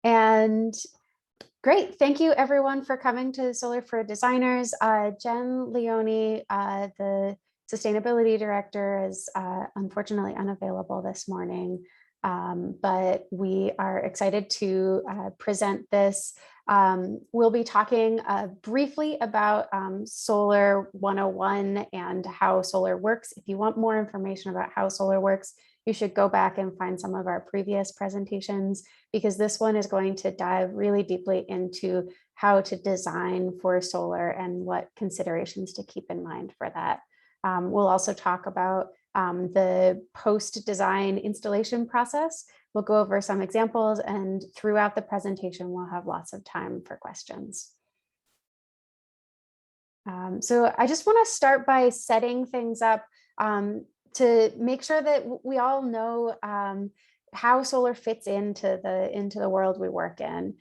And great, thank you everyone for coming to Solar for Designers. Jen Leone, the Sustainability Director, is unfortunately unavailable this morning, but we are excited to present this. We'll be talking briefly about Solar 101 and how solar works. If you want more information about how solar works, you should go back and find some of our previous presentations, because this one is going to dive really deeply into how to design for solar and what considerations to keep in mind for that. We'll also talk about the post-design installation process. We'll go over some examples, and throughout the presentation, we'll have lots of time for questions. So I just want to start by setting things up to make sure that we all know how solar fits into the world we work in.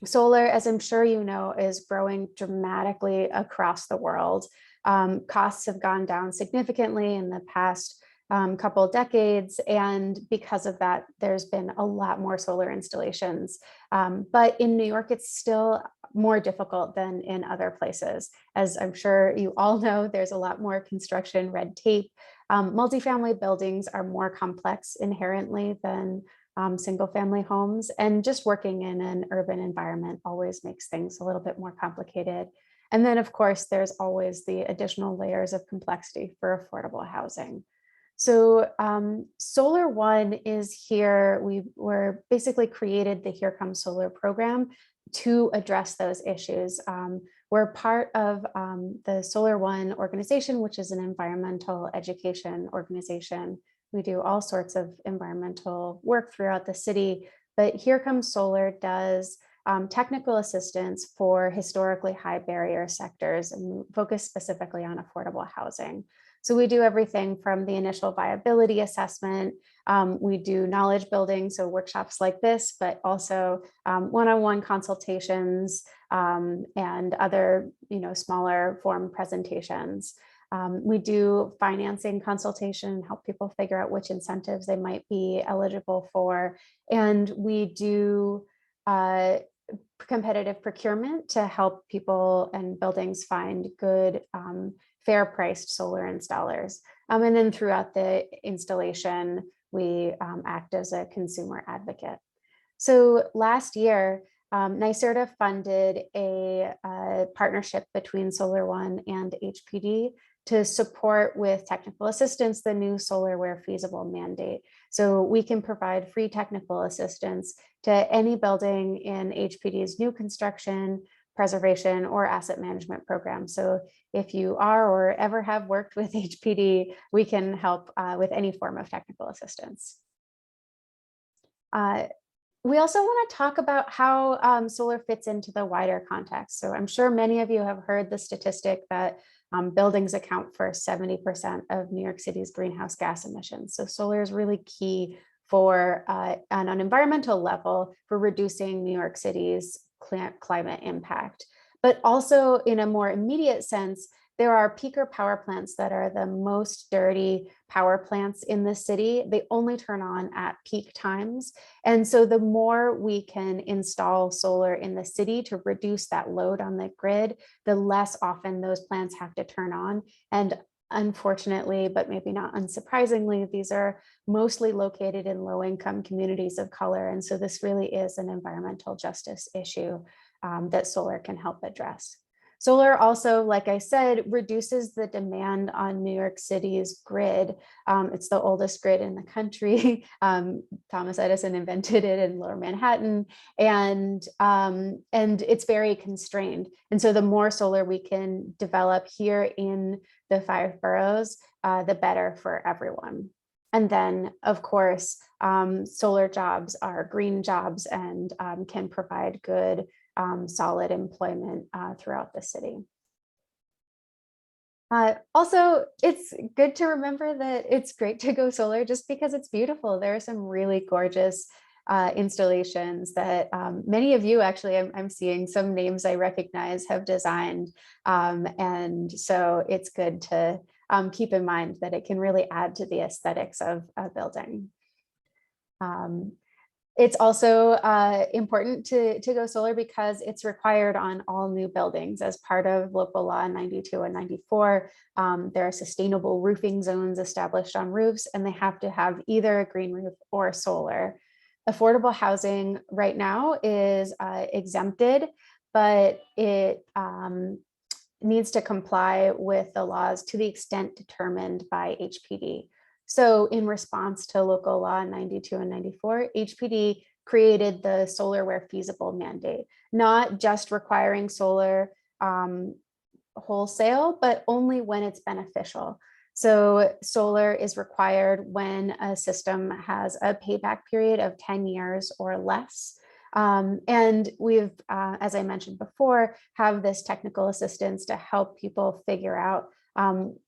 Solar, as I'm sure you know, is growing dramatically across the world. Costs have gone down significantly in the past couple of decades, and because of that, there's been a lot more solar installations. But in New York, it's still more difficult than in other places. As I'm sure you all know, there's a lot more construction red tape. Multifamily buildings are more complex inherently than single family homes, and just working in an urban environment always makes things a little bit more complicated. And then of course, there's always the additional layers of complexity for affordable housing. So Solar One is here. We were basically created the Here Comes Solar program to address those issues. We're part of the Solar One organization, which is an environmental education organization. We do all sorts of environmental work throughout the city, but Here Comes Solar does technical assistance for historically high barrier sectors and focus specifically on affordable housing. So we do everything from the initial viability assessment. We do knowledge building, so workshops like this, but also one-on-one consultations and other, smaller form presentations. We do financing consultation, help people figure out which incentives they might be eligible for. And we do competitive procurement to help people and buildings find good, fair priced solar installers. And then throughout the installation, we act as a consumer advocate. So last year, NYSERDA funded a partnership between Solar One and HPD to support with technical assistance the new solar where feasible mandate. So we can provide free technical assistance to any building in HPD's new construction, preservation, or asset management program. So if you are or ever have worked with HPD, we can help with any form of technical assistance. We also want to talk about how solar fits into the wider context. So I'm sure many of you have heard the statistic that buildings account for 70% of New York City's greenhouse gas emissions. So solar is really key for on an environmental level for reducing New York City's climate impact. But also in a more immediate sense, there are peaker power plants that are the most dirty power plants in the city. They only turn on at peak times. And so the more we can install solar in the city to reduce that load on the grid, the less often those plants have to turn on. And unfortunately, but maybe not unsurprisingly, these are mostly located in low-income communities of color. And so this really is an environmental justice issue that solar can help address. Solar also, like I said, reduces the demand on New York City's grid. It's the oldest grid in the country. Thomas Edison invented it in Lower Manhattan, and it's very constrained. And so the more solar we can develop here in the 5 boroughs, the better for everyone. And then, of course, solar jobs are green jobs and can provide good solid employment throughout the city. Also, it's good to remember that it's great to go solar just because it's beautiful. There are some really gorgeous installations that many of you actually, I'm seeing some names I recognize have designed. And so it's good to keep in mind that it can really add to the aesthetics of a building. It's also important to go solar because it's required on all new buildings as part of local law 92 and 94. There are sustainable roofing zones established on roofs, and they have to have either a green roof or solar. Affordable housing right now is exempted, but it needs to comply with the laws to the extent determined by HPD. So in response to local law 92 and 94, HPD created the solar where feasible mandate, not just requiring solar wholesale, but only when it's beneficial. So solar is required when a system has a payback period of 10 years or less. And we've, as I mentioned before, have this technical assistance to help people figure out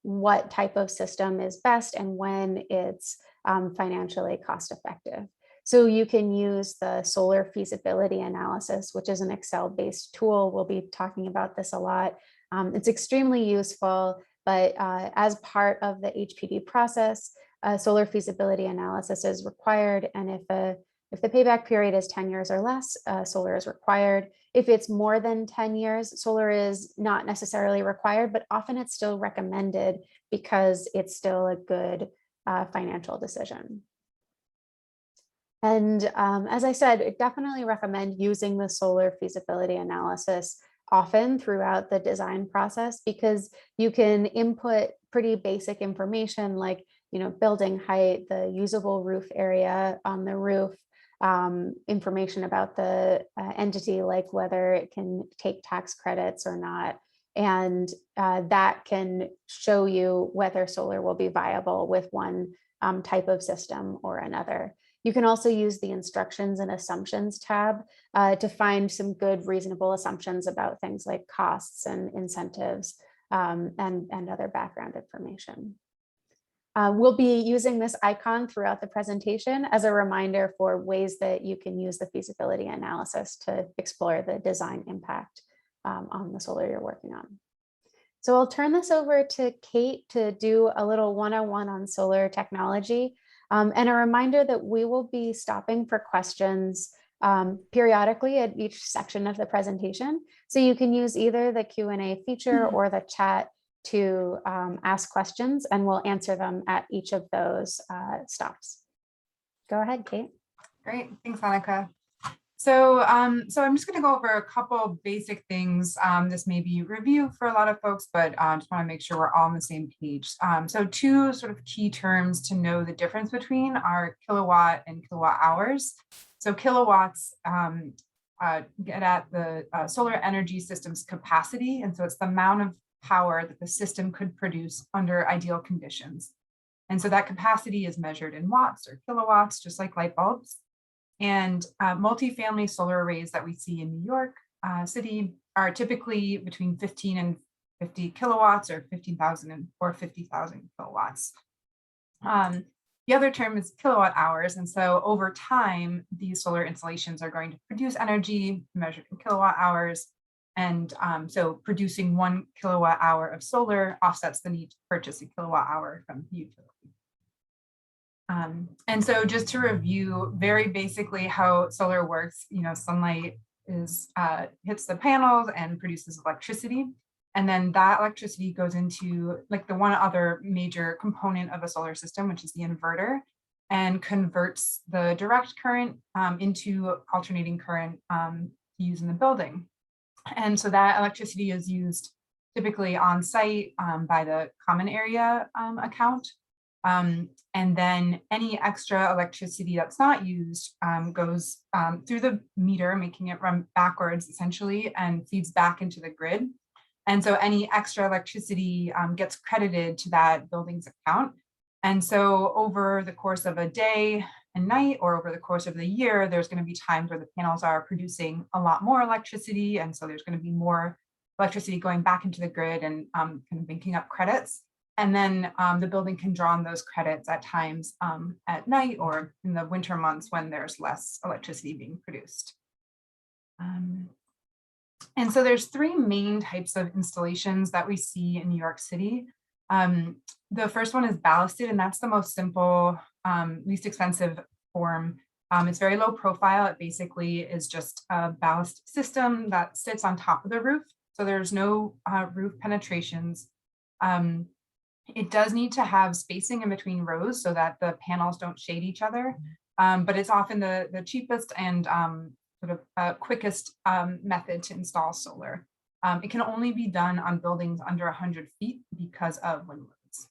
what type of system is best and when it's financially cost effective. So you can use the solar feasibility analysis, which is an Excel-based tool. We'll be talking about this a lot. It's extremely useful, but as part of the HPD process, solar feasibility analysis is required. And if the payback period is 10 years or less, solar is required. If it's more than 10 years, solar is not necessarily required, but often it's still recommended because it's still a good financial decision. And as I said, I definitely recommend using the solar feasibility analysis often throughout the design process, because you can input pretty basic information like, building height, the usable roof area on the roof, information about the entity, like whether it can take tax credits or not. And that can show you whether solar will be viable with one type of system or another. You can also use the instructions and assumptions tab to find some good, reasonable assumptions about things like costs and incentives and other background information. We'll be using this icon throughout the presentation as a reminder for ways that you can use the feasibility analysis to explore the design impact on the solar you're working on. So I'll turn this over to Kate to do a little one-on-one on solar technology. And a reminder that we will be stopping for questions periodically at each section of the presentation. So you can use either the Q&A feature or the chat to ask questions, and we'll answer them at each of those stops. Go ahead, Kate. Great, thanks, Annika. So I'm just going to go over a couple basic things. This may be review for a lot of folks, but just want to make sure we're all on the same page. So two sort of key terms to know the difference between are kilowatt and kilowatt hours. So kilowatts get at the solar energy system's capacity. And so it's the amount of power that the system could produce under ideal conditions. And so that capacity is measured in watts or kilowatts, just like light bulbs. And multifamily solar arrays that we see in New York City are typically between 15 and 50 kilowatts or 15,000 or 50,000 kilowatts. The other term is kilowatt hours. And so over time, these solar installations are going to produce energy measured in kilowatt hours. And so producing 1 kilowatt hour of solar offsets the need to purchase a kilowatt hour from the utility. And so just to review very basically how solar works, sunlight hits the panels and produces electricity. And then that electricity goes into like the one other major component of a solar system, which is the inverter, and converts the direct current into alternating current to use in the building. And so that electricity is used typically on site by the common area account. And then any extra electricity that's not used goes through the meter, making it run backwards essentially, and feeds back into the grid. And so any extra electricity gets credited to that building's account. And so over the course of a day and night, or over the course of the year, there's going to be times where the panels are producing a lot more electricity. And so there's going to be more electricity going back into the grid and kind of making up credits. And then the building can draw on those credits at times at night or in the winter months when there's less electricity being produced. And so there's three main types of installations that we see in New York City. The first one is ballasted, and that's the most simple, least expensive form It's very low profile. It basically is just a ballast system that sits on top of the roof. So there's no roof penetrations. It does need to have spacing in between rows so that the panels don't shade each other. But it's often the cheapest and sort of quickest method to install solar. It can only be done on buildings under 100 feet because of wind loads.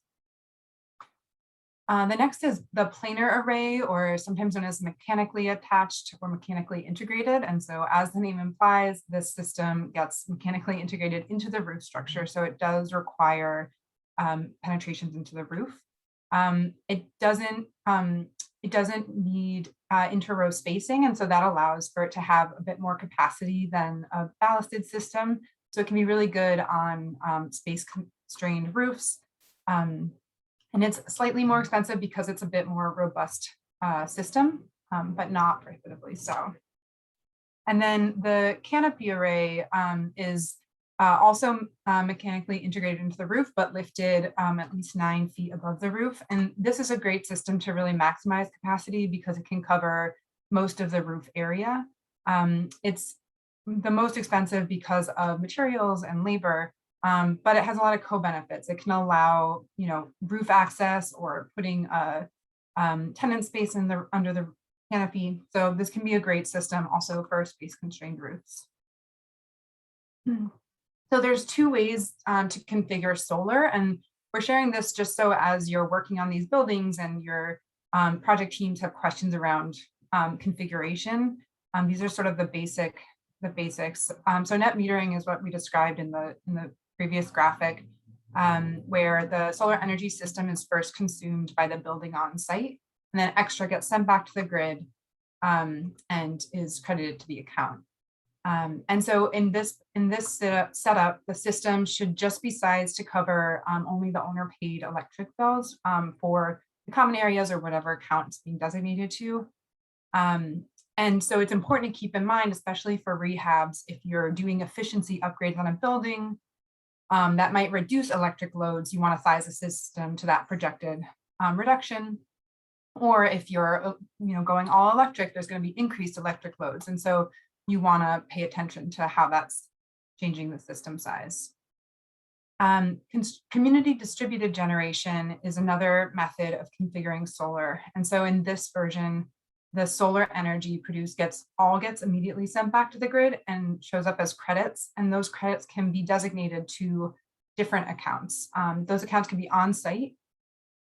The next is the planar array, or sometimes known as mechanically attached or mechanically integrated. And so as the name implies, this system gets mechanically integrated into the roof structure. So it does require penetrations into the roof. It doesn't need inter-row spacing. And so that allows for it to have a bit more capacity than a ballasted system. So it can be really good on space constrained roofs. And it's slightly more expensive because it's a bit more robust system, but not prohibitively so. And then the canopy array is also mechanically integrated into the roof, but lifted at least 9 feet above the roof. And this is a great system to really maximize capacity because it can cover most of the roof area. It's the most expensive because of materials and labor, but it has a lot of co-benefits. It can allow, roof access or putting a tenant space under the canopy. So this can be a great system also for space constrained roofs. So there's 2 ways to configure solar, and we're sharing this just so as you're working on these buildings and your project teams have questions around configuration. These are sort of the basics. So net metering is what we described in the previous graphic, where the solar energy system is first consumed by the building on site, and then extra gets sent back to the grid and is credited to the account. And so in this setup, the system should just be sized to cover only the owner paid electric bills for the common areas or whatever account it's being designated to. And so it's important to keep in mind, especially for rehabs, if you're doing efficiency upgrades on a building that might reduce electric loads, you want to size the system to that projected reduction. Or if you're going all electric, there's going to be increased electric loads. And so you want to pay attention to how that's changing the system size. Community distributed generation is another method of configuring solar. And so in this version, the solar energy produced gets immediately sent back to the grid and shows up as credits. And those credits can be designated to different accounts. Those accounts can be on site,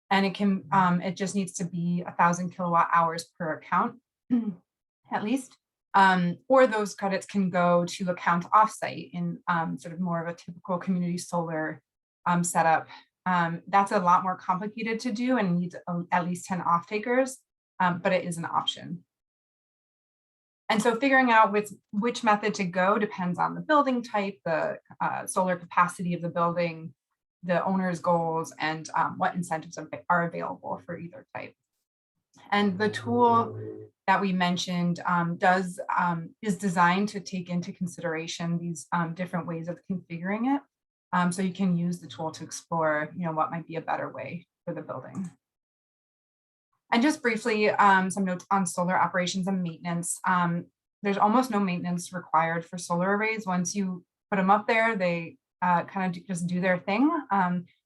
and it just needs to be 1,000 kilowatt hours per account, at least. Or those credits can go to accounts offsite in sort of more of a typical community solar setup. That's a lot more complicated to do and needs at least 10 off-takers, but it is an option. And so figuring out which method to go depends on the building type, the solar capacity of the building, the owner's goals, and what incentives are available for either type. And the tool that we mentioned is designed to take into consideration these different ways of configuring it. So you can use the tool to explore, what might be a better way for the building. And just briefly, some notes on solar operations and maintenance. There's almost no maintenance required for solar arrays. Once you put them up there, they kind of just do their thing.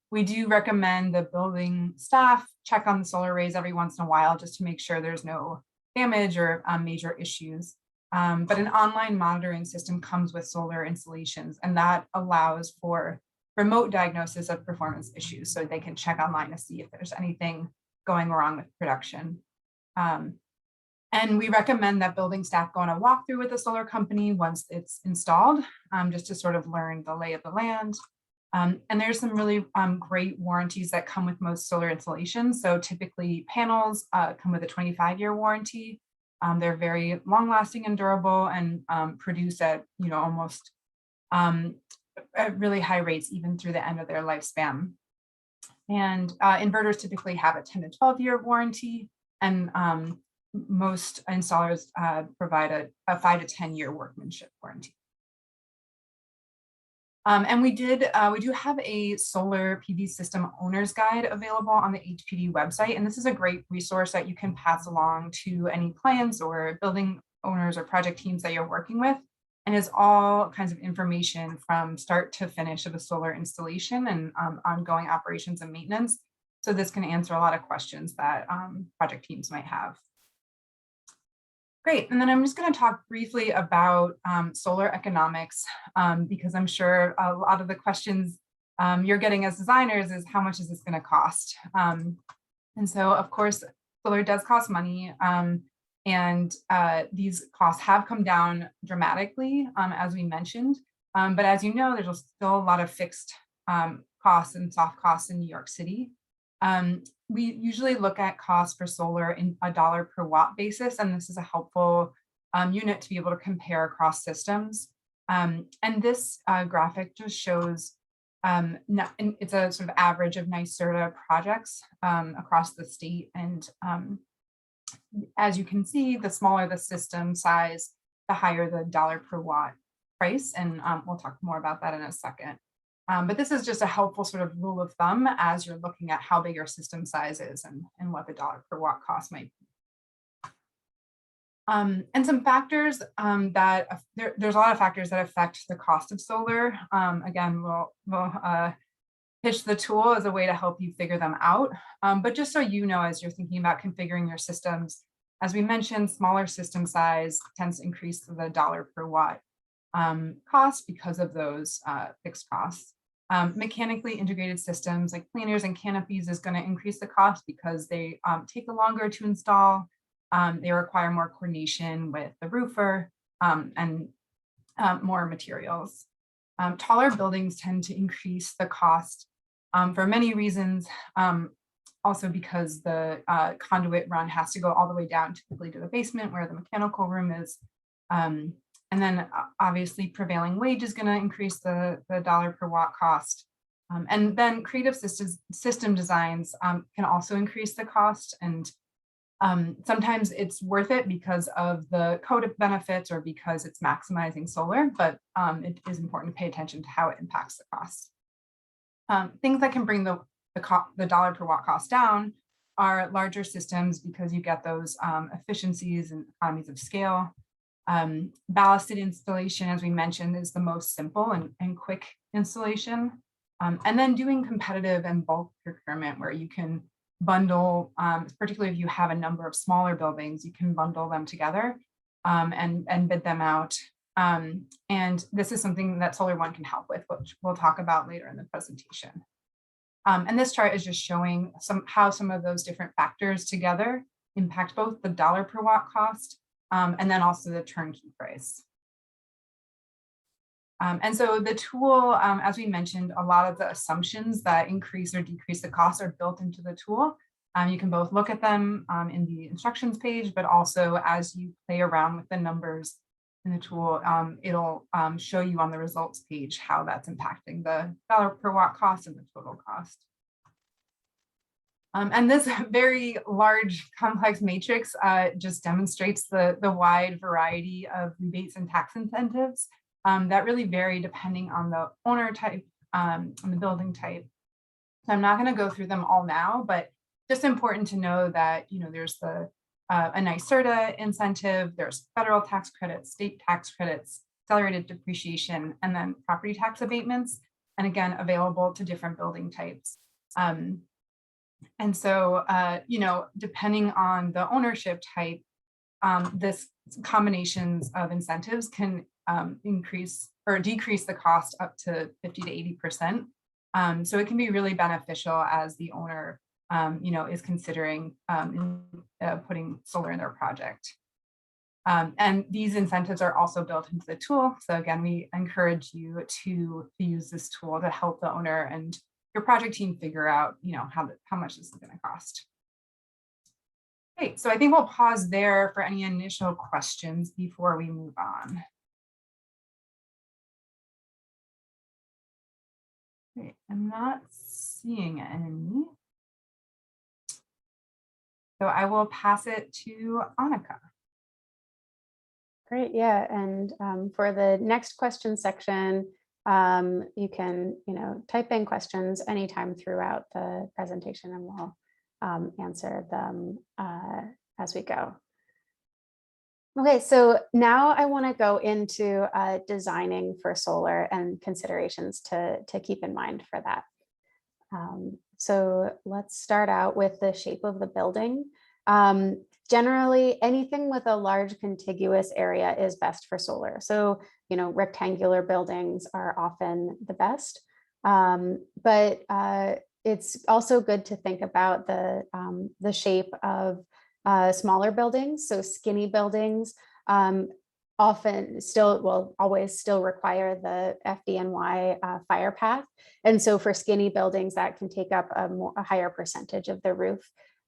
We do recommend the building staff check on the solar arrays every once in a while just to make sure there's no damage or major issues. But an online monitoring system comes with solar installations, and that allows for remote diagnosis of performance issues. So they can check online to see if there's anything going wrong with production. And we recommend that building staff go on a walkthrough with the solar company once it's installed, just to sort of learn the lay of the land. And there's some really great warranties that come with most solar installations. So typically panels come with a 25-year warranty. They're very long lasting and durable and produce at, almost at really high rates, even through the end of their lifespan. And inverters typically have a 10 to 12-year warranty, and most installers provide a 5 to 10-year workmanship warranty. And we do have a solar PV system owner's guide available on the HPD website. And this is a great resource that you can pass along to any clients or building owners or project teams that you're working with. And is all kinds of information from start to finish of a solar installation and ongoing operations and maintenance. So this can answer a lot of questions that project teams might have. Great, and then I'm just going to talk briefly about solar economics, because I'm sure a lot of the questions you're getting as designers is how much is this going to cost? And so, of course, solar does cost money, and these costs have come down dramatically, as we mentioned. But as you know, there's still a lot of fixed costs and soft costs in New York City. We usually look at costs for solar in a dollar per watt basis, and this is a helpful unit to be able to compare across systems. And this graphic just shows, it's a sort of average of NYSERDA projects across the state. And as you can see, the smaller the system size, the higher the dollar per watt price. And we'll talk more about that in a second. But this is just a helpful sort of rule of thumb as you're looking at how big your system size is and what the dollar per watt cost might be. And some factors there's a lot of factors that affect the cost of solar. Again, we'll pitch the tool as a way to help you figure them out. But just so you know, as you're thinking about configuring your systems, as we mentioned, smaller system size tends to increase the dollar per watt cost because of those fixed costs. Mechanically integrated systems like planners and canopies is going to increase the cost because they take longer to install. They require more coordination with the roofer and more materials. Taller buildings tend to increase the cost for many reasons. Also because the conduit run has to go all the way down typically to the basement where the mechanical room is. And then obviously prevailing wage is going to increase the dollar per watt cost. And then creative system designs can also increase the cost. And sometimes it's worth it because of the code benefits or because it's maximizing solar, but it is important to pay attention to how it impacts the cost. Things that can bring the dollar per watt cost down are larger systems because you get those efficiencies and economies of scale. Ballasted installation, as we mentioned, is the most simple and quick installation. And then doing competitive and bulk procurement where you can bundle, particularly if you have a number of smaller buildings, you can bundle them together and bid them out. And this is something that Solar One can help with, which we'll talk about later in the presentation. And this chart is just showing how some of those different factors together impact both the dollar per watt cost and then also the turnkey price. And so the tool, as we mentioned, a lot of the assumptions that increase or decrease the cost are built into the tool. You can both look at them in the instructions page, but also as you play around with the numbers in the tool, it'll show you on the results page how that's impacting the dollar per watt cost and the total cost. And this very large complex matrix just demonstrates the wide variety of rebates and tax incentives that really vary depending on the owner type and the building type. So I'm not going to go through them all now, but just important to know that, you know, there's a NYSERDA incentive, there's federal tax credits, state tax credits, accelerated depreciation, and then property tax abatements, and again, available to different building types. And so, you know, depending on the ownership type, this combinations of incentives can increase or decrease the cost up to 50 to 80%. So it can be really beneficial as the owner, you know, is considering putting solar in their project. And these incentives are also built into the tool. So again, we encourage you to use this tool to help the owner and your project team figure out, you know, how much this is going to cost. Okay, so I think we'll pause there for any initial questions before we move on. Okay, I'm not seeing any. So I will pass it to Annika. Great, yeah, and for the next question section, You can, type in questions anytime throughout the presentation, and we'll answer them as we go. Okay, so now I want to go into designing for solar and considerations to keep in mind for that. So let's start out with the shape of the building. Generally, anything with a large contiguous area is best for solar. So, rectangular buildings are often the best. But it's also good to think about the shape of smaller buildings. So skinny buildings often still will always still require the FDNY fire path. And so for skinny buildings, that can take up a higher percentage of the roof.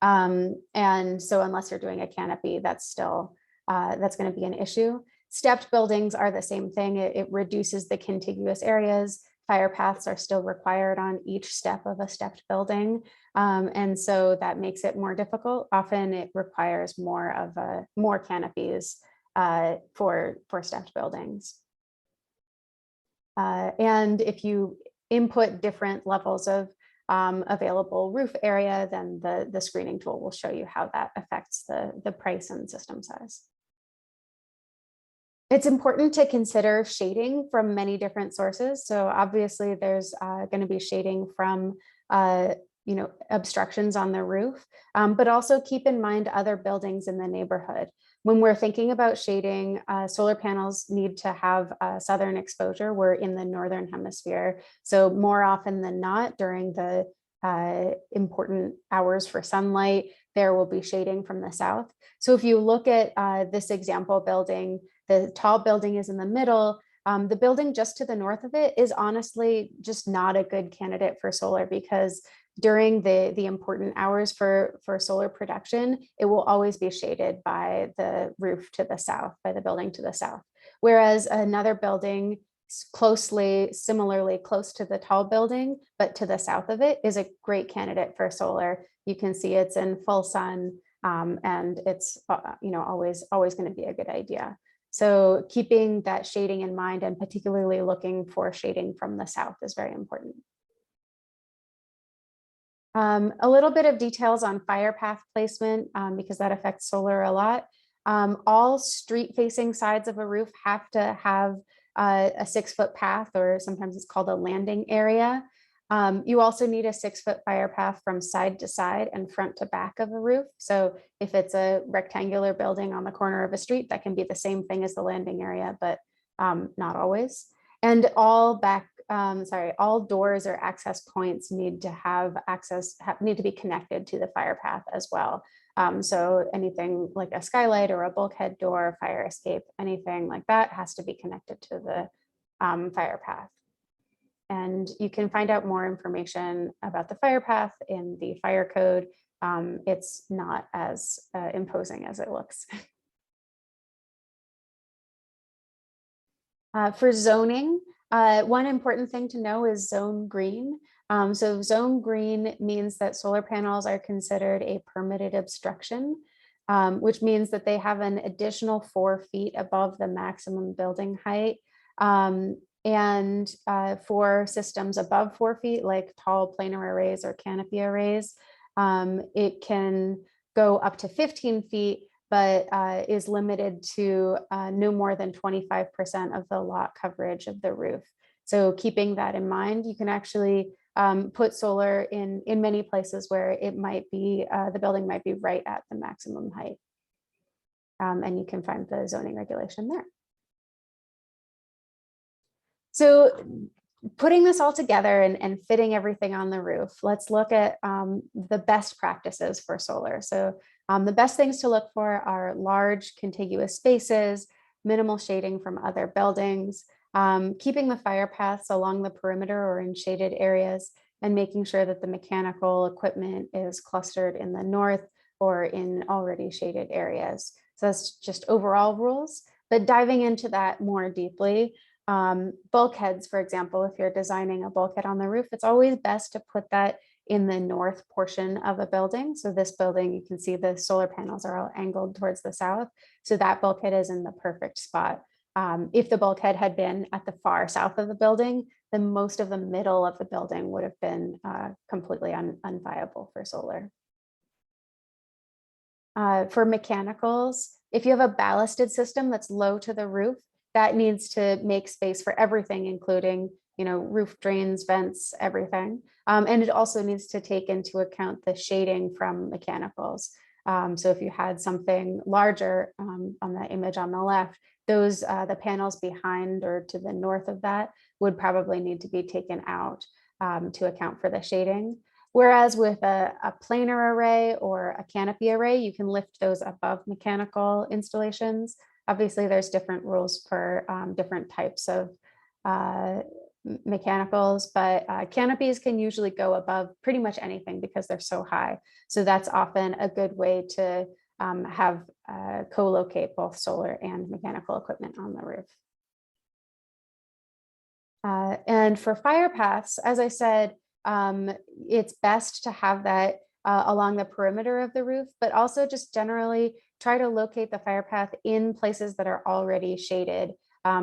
And so unless you're doing a canopy, that's going to be an issue. Stepped buildings are the same thing. It reduces the contiguous areas. Fire paths are still required on each step of a stepped building. And so that makes it more difficult. Often it requires more canopies for stepped buildings. And if you input different levels of available roof area, then the screening tool will show you how that affects the price and system size. It's important to consider shading from many different sources. So obviously there's going to be shading from obstructions on the roof, but also keep in mind other buildings in the neighborhood. When we're thinking about shading, solar panels need to have southern exposure. We're in the northern hemisphere. So more often than not, during the important hours for sunlight, there will be shading from the south. So if you look at this example building, the tall building is in the middle. The building just to the north of it is honestly just not a good candidate for solar, because during the important hours for solar production, it will always be shaded by the roof to the south, by the building to the south. Whereas another building similarly close to the tall building, but to the south of it, is a great candidate for solar. You can see it's in full sun, and it's always going to be a good idea. So keeping that shading in mind, and particularly looking for shading from the south, is very important. A little bit of details on fire path placement, because that affects solar a lot. All street facing sides of a roof have to have a 6-foot path, or sometimes it's called a landing area. You also need a 6-foot fire path from side to side and front to back of a roof. So if it's a rectangular building on the corner of a street, that can be the same thing as the landing area, but not always. And all doors or access points need to be connected to the fire path as well. So anything like a skylight or a bulkhead door, fire escape, anything like that has to be connected to the fire path. And you can find out more information about the fire path in the fire code. It's not as imposing as it looks. For zoning, one important thing to know is zone green. So zone green means that solar panels are considered a permitted obstruction, which means that they have an additional 4 feet above the maximum building height. And for systems above 4 feet, like tall planar arrays or canopy arrays, it can go up to 15 feet, but is limited to no more than 25% of the lot coverage of the roof. So keeping that in mind, you can actually put solar in many places where it might be, the building might be right at the maximum height. And you can find the zoning regulation there. So putting this all together and fitting everything on the roof, let's look at the best practices for solar. So the best things to look for are large contiguous spaces, minimal shading from other buildings, keeping the fire paths along the perimeter or in shaded areas, and making sure that the mechanical equipment is clustered in the north or in already shaded areas. So that's just overall rules, but diving into that more deeply, bulkheads, for example, if you're designing a bulkhead on the roof, it's always best to put that in the north portion of a building. So this building, you can see the solar panels are all angled towards the south. So that bulkhead is in the perfect spot. If the bulkhead had been at the far south of the building, then most of the middle of the building would have been completely unviable for solar. For mechanicals, if you have a ballasted system that's low to the roof, that needs to make space for everything, including roof drains, vents, everything. And it also needs to take into account the shading from mechanicals. So if you had something larger on the image on the left, those the panels behind or to the north of that would probably need to be taken out to account for the shading. Whereas with a planar array or a canopy array, you can lift those above mechanical installations. Obviously, there's different rules for different types of mechanicals, but canopies can usually go above pretty much anything because they're so high. So that's often a good way to have co-locate both solar and mechanical equipment on the roof. And for fire paths, as I said, it's best to have that along the perimeter of the roof, but also just generally try to locate the fire path in places that are already shaded.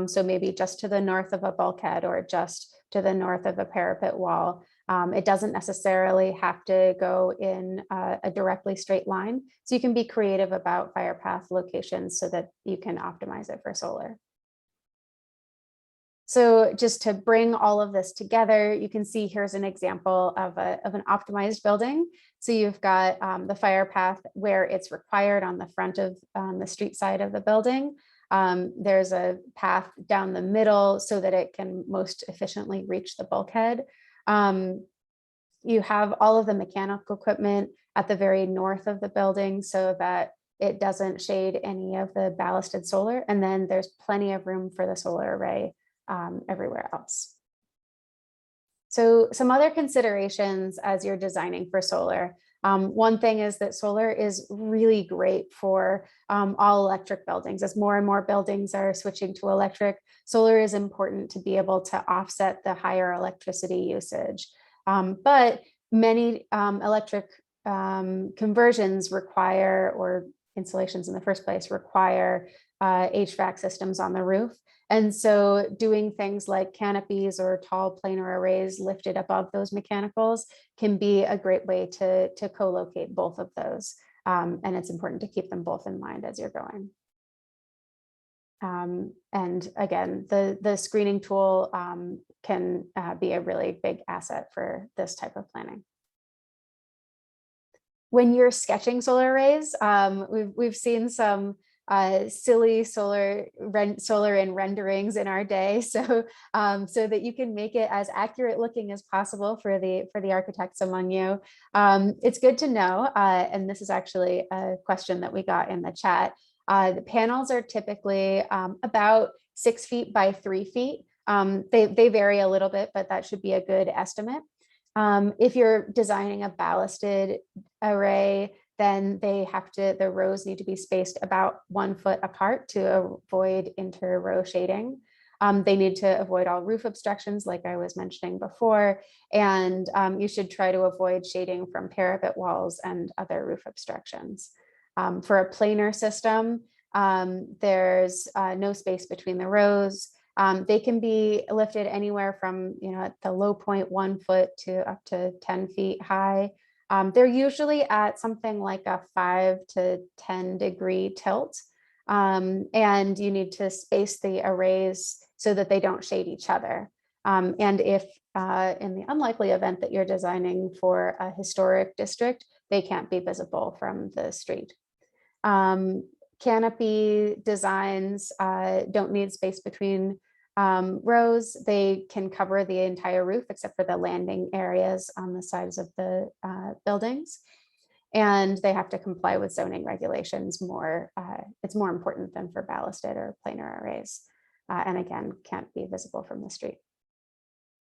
So maybe just to the north of a bulkhead or just to the north of a parapet wall. It doesn't necessarily have to go in a directly straight line. So you can be creative about fire path locations so that you can optimize it for solar. So just to bring all of this together, you can see here's an example of an optimized building. So you've got the fire path where it's required on the front of the street side of the building. There's a path down the middle so that it can most efficiently reach the bulkhead. You have all of the mechanical equipment at the very north of the building so that it doesn't shade any of the ballasted solar. And then there's plenty of room for the solar array everywhere else. So some other considerations as you're designing for solar. One thing is that solar is really great for all electric buildings. As more and more buildings are switching to electric, solar is important to be able to offset the higher electricity usage. But many electric conversions require, or installations in the first place, require HVAC systems on the roof. And so doing things like canopies or tall planar arrays lifted above those mechanicals can be a great way to co-locate both of those. And it's important to keep them both in mind as you're going. And again, the screening tool can be a really big asset for this type of planning. When you're sketching solar arrays, we've seen some silly solar in renderings in our day, so so that you can make it as accurate looking as possible for the architects among you. It's good to know, and this is actually a question that we got in the chat. The panels are typically about 6 feet by 3 feet. They vary a little bit, but that should be a good estimate. If you're designing a ballasted array, then the rows need to be spaced about 1 foot apart to avoid inter-row shading. They need to avoid all roof obstructions, like I was mentioning before, and you should try to avoid shading from parapet walls and other roof obstructions. For a planar system, there's no space between the rows. They can be lifted anywhere from, at the low point 1 foot to up to 10 feet high. They're usually at something like a 5 to 10 degree tilt. And you need to space the arrays so that they don't shade each other. And if in the unlikely event that you're designing for a historic district, they can't be visible from the street. Canopy designs don't need space between rows. They can cover the entire roof except for the landing areas on the sides of the buildings. And they have to comply with zoning regulations more. It's more important than for ballasted or planar arrays. And again, can't be visible from the street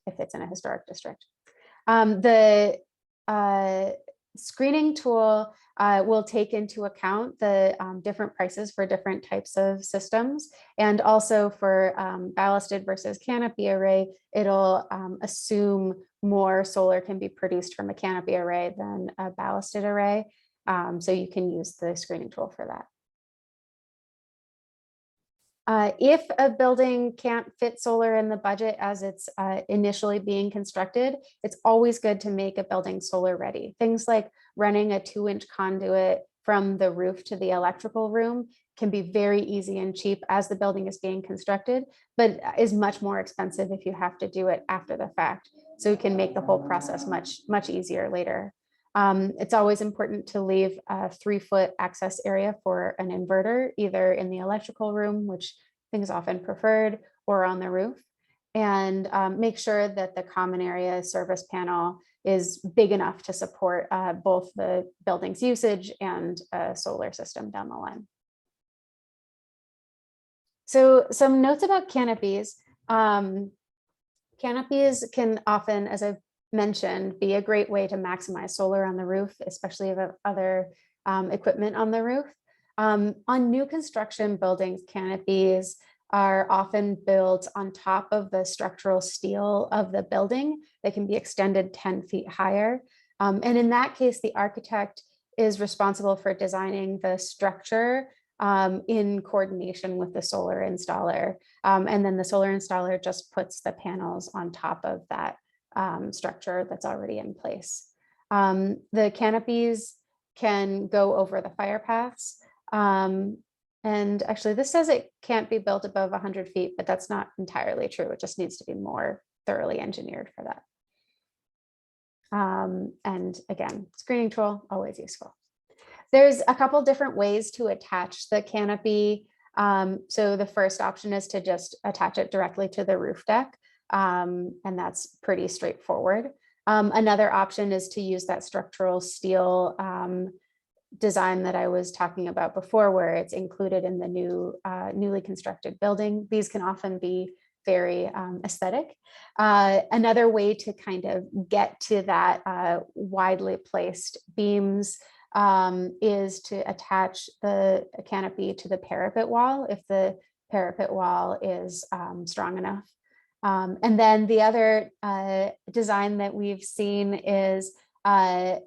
if it's in a historic district. The screening tool will take into account the different prices for different types of systems. And also for ballasted versus canopy array, it'll assume more solar can be produced from a canopy array than a ballasted array. So you can use the screening tool for that. If a building can't fit solar in the budget as it's initially being constructed, it's always good to make a building solar ready. Things like running a 2-inch conduit from the roof to the electrical room can be very easy and cheap as the building is being constructed, but is much more expensive if you have to do it after the fact. So it can make the whole process much easier later. It's always important to leave a 3-foot access area for an inverter, either in the electrical room, which I think is often preferred, or on the roof. And make sure that the common area service panel is big enough to support both the building's usage and a solar system down the line. So some notes about canopies. Canopies can often, as I've mentioned, be a great way to maximize solar on the roof, especially if other equipment on the roof. On new construction buildings, canopies are often built on top of the structural steel of the building. They can be extended 10 feet higher. And in that case, the architect is responsible for designing the structure in coordination with the solar installer. And then the solar installer just puts the panels on top of that structure that's already in place. The canopies can go over the fire paths. And actually this says it can't be built above 100 feet, but that's not entirely true. It just needs to be more thoroughly engineered for that. And again, screening tool, always useful. There's a couple different ways to attach the canopy. So the first option is to just attach it directly to the roof deck. And that's pretty straightforward. Another option is to use that structural steel design that I was talking about before, where it's included in the newly constructed building. These can often be very aesthetic. Another way to kind of get to that widely placed beams is to attach the canopy to the parapet wall if the parapet wall is strong enough. And then the other design that we've seen is a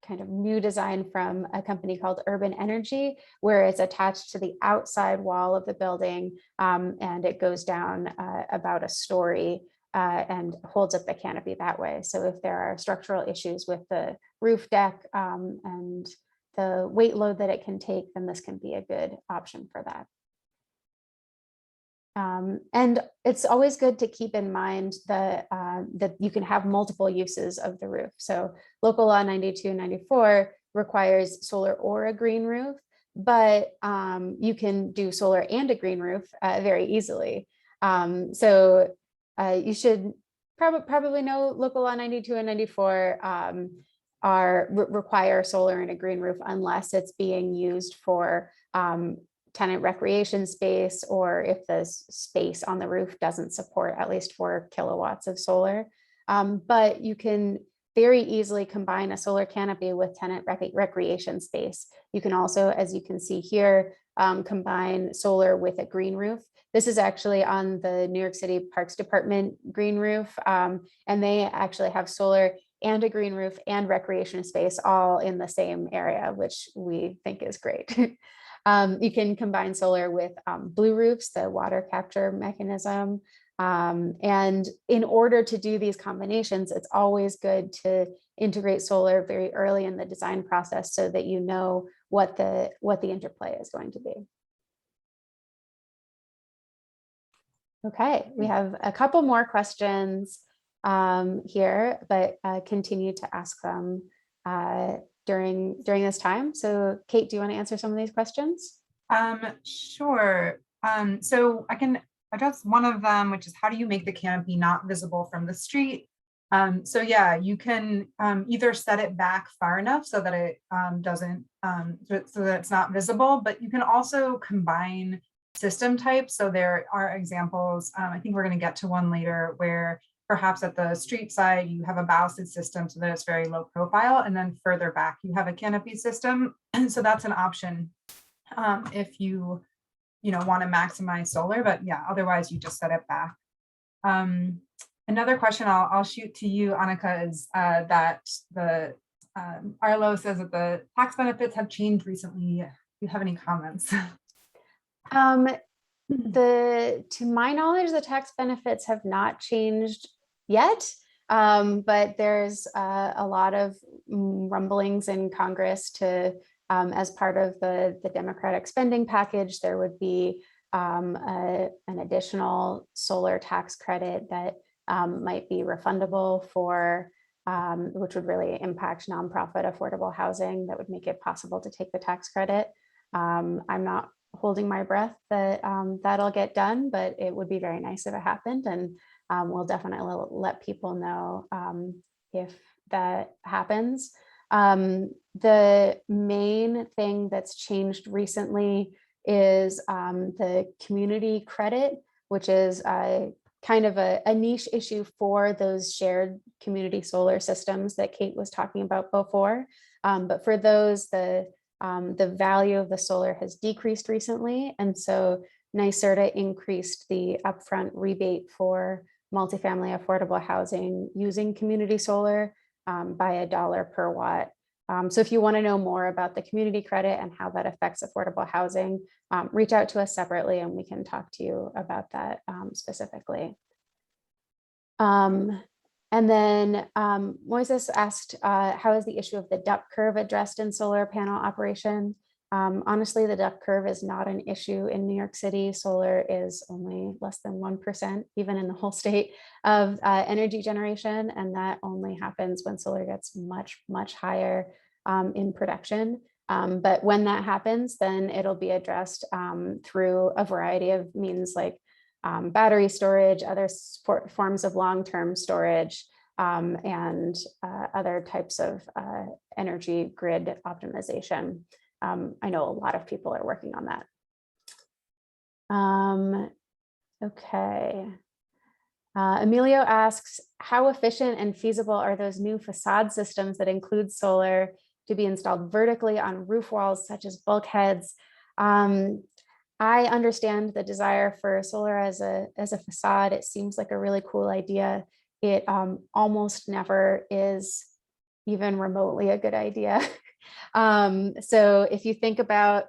kind of new design from a company called Urban Energy, where it's attached to the outside wall of the building and it goes down about a story and holds up the canopy that way. So if there are structural issues with the roof deck and the weight load that it can take, then this can be a good option for that. And it's always good to keep in mind that you can have multiple uses of the roof. So local law 9294 requires solar or a green roof, but you can do solar and a green roof very easily. So you should probably know local law 92 and 94 require solar and a green roof unless it's being used for tenant recreation space, or if the space on the roof doesn't support at least 4 kilowatts of solar. But you can very easily combine a solar canopy with tenant recreation space. You can also, as you can see here, combine solar with a green roof. This is actually on the New York City Parks Department green roof, and they actually have solar and a green roof and recreation space all in the same area, which we think is great. You can combine solar with blue roofs, the water capture mechanism. And in order to do these combinations, it's always good to integrate solar very early in the design process so that you know what the interplay is going to be. Okay, we have a couple more questions here, but continue to ask them during this time. So Kate, do you want to answer some of these questions? Sure. So I can address one of them, which is how do you make the canopy not visible from the street? So yeah, you can either set it back far enough so that it doesn't, so that it's not visible, but you can also combine system types. So there are examples, I think we're going to get to one later, where perhaps at the street side, you have a ballasted system so that it's very low profile. And then further back, you have a canopy system. And so that's an option if you want to maximize solar, but yeah, otherwise you just set it back. Another question I'll shoot to you, Annika, is that the Arlo says that the tax benefits have changed recently. Do you have any comments? To my knowledge, the tax benefits have not changed yet. But there's a lot of rumblings in Congress as part of the Democratic spending package, there would be an additional solar tax credit that might be refundable which would really impact nonprofit affordable housing that would make it possible to take the tax credit. I'm not holding my breath that that'll get done, but it would be very nice if it happened. And we'll definitely let people know if that happens. The main thing that's changed recently is the community credit, which is kind of a niche issue for those shared community solar systems that Kate was talking about before. But for those, the value of the solar has decreased recently. And so NYSERDA increased the upfront rebate for multifamily affordable housing using community solar by $1 per watt. So if you want to know more about the community credit and how that affects affordable housing, reach out to us separately and we can talk to you about that specifically. And then Moises asked, how is the issue of the duck curve addressed in solar panel operation? Honestly, the duck curve is not an issue in New York City. Solar is only less than 1%, even in the whole state, of energy generation. And that only happens when solar gets much, much higher in production. But when that happens, then it'll be addressed through a variety of means like battery storage, other forms of long-term storage, and other types of energy grid optimization. I know a lot of people are working on that. Okay. Emilio asks, how efficient and feasible are those new facade systems that include solar to be installed vertically on roof walls, such as bulkheads? I understand the desire for solar as a facade. It seems like a really cool idea. It almost never is even remotely a good idea. So if you think about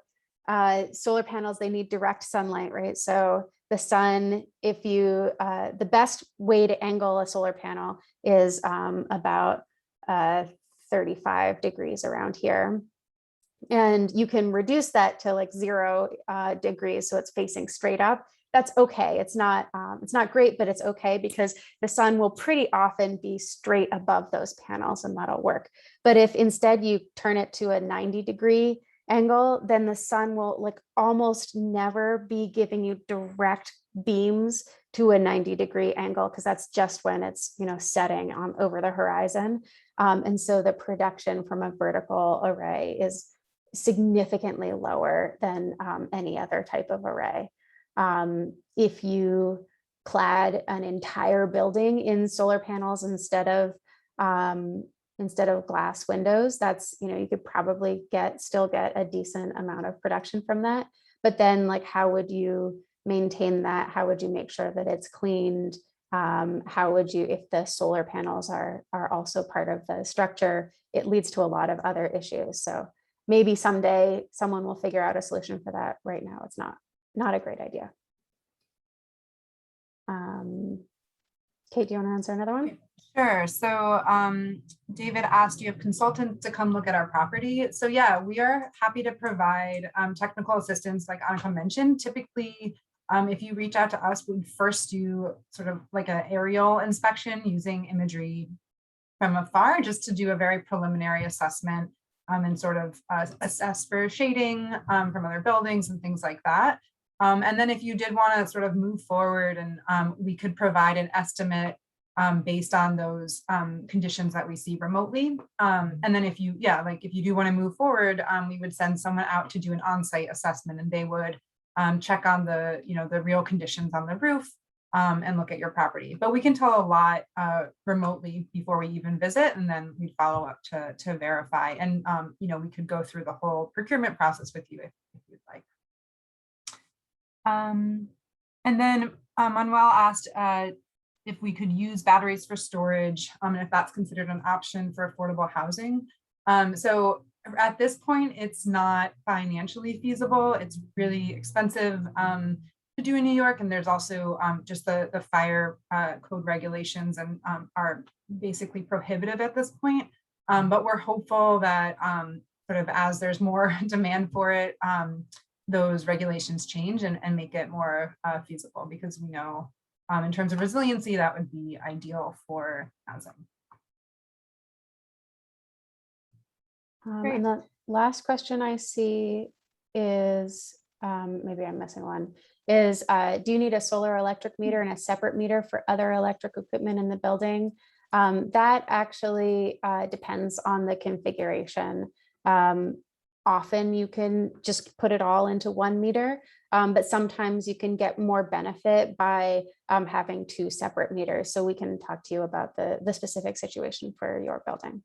solar panels, they need direct sunlight, right? So the sun, the best way to angle a solar panel is about 35 degrees around here. And you can reduce that to like 0 degrees, so it's facing straight up. That's okay. It's not great, but it's okay because the sun will pretty often be straight above those panels and that'll work. But if instead you turn it to a 90-degree angle, then the sun will like almost never be giving you direct beams to a 90-degree angle, because that's just when it's, setting over the horizon. And so the production from a vertical array is significantly lower than any other type of array. If you clad an entire building in solar panels instead of glass windows, that's, you could probably still get a decent amount of production from that. But then like, how would you maintain that? How would you make sure that it's cleaned? How would you, if the solar panels are also part of the structure, it leads to a lot of other issues. So maybe someday someone will figure out a solution for that. Right now, it's not a great idea. Kate, do you want to answer another one? Sure. So David asked, you have consultants to come look at our property. So yeah, we are happy to provide technical assistance like Annika mentioned. Typically, if you reach out to us, we'd first do sort of like an aerial inspection using imagery from afar, just to do a very preliminary assessment and sort of assess for shading from other buildings and things like that. And then if you did want to sort of move forward, and we could provide an estimate based on those conditions that we see remotely. And then if you do want to move forward, we would send someone out to do an on-site assessment, and they would check on the real conditions on the roof and look at your property. But we can tell a lot remotely before we even visit, and then we'd follow up to verify. And we could go through the whole procurement process with you if you'd like. And then Manuel asked if we could use batteries for storage, and if that's considered an option for affordable housing. So at this point, it's not financially feasible. It's really expensive. to do in New York, and there's also just the fire code regulations and are basically prohibitive at this point. But we're hopeful that sort of as there's more demand for it, those regulations change and make it more feasible, because we know in terms of resiliency, that would be ideal for housing. And the last question I see is, maybe I'm missing one, is do you need a solar electric meter and a separate meter for other electric equipment in the building? That actually depends on the configuration. Often you can just put it all into one meter, but sometimes you can get more benefit by having two separate meters. So we can talk to you about the specific situation for your building.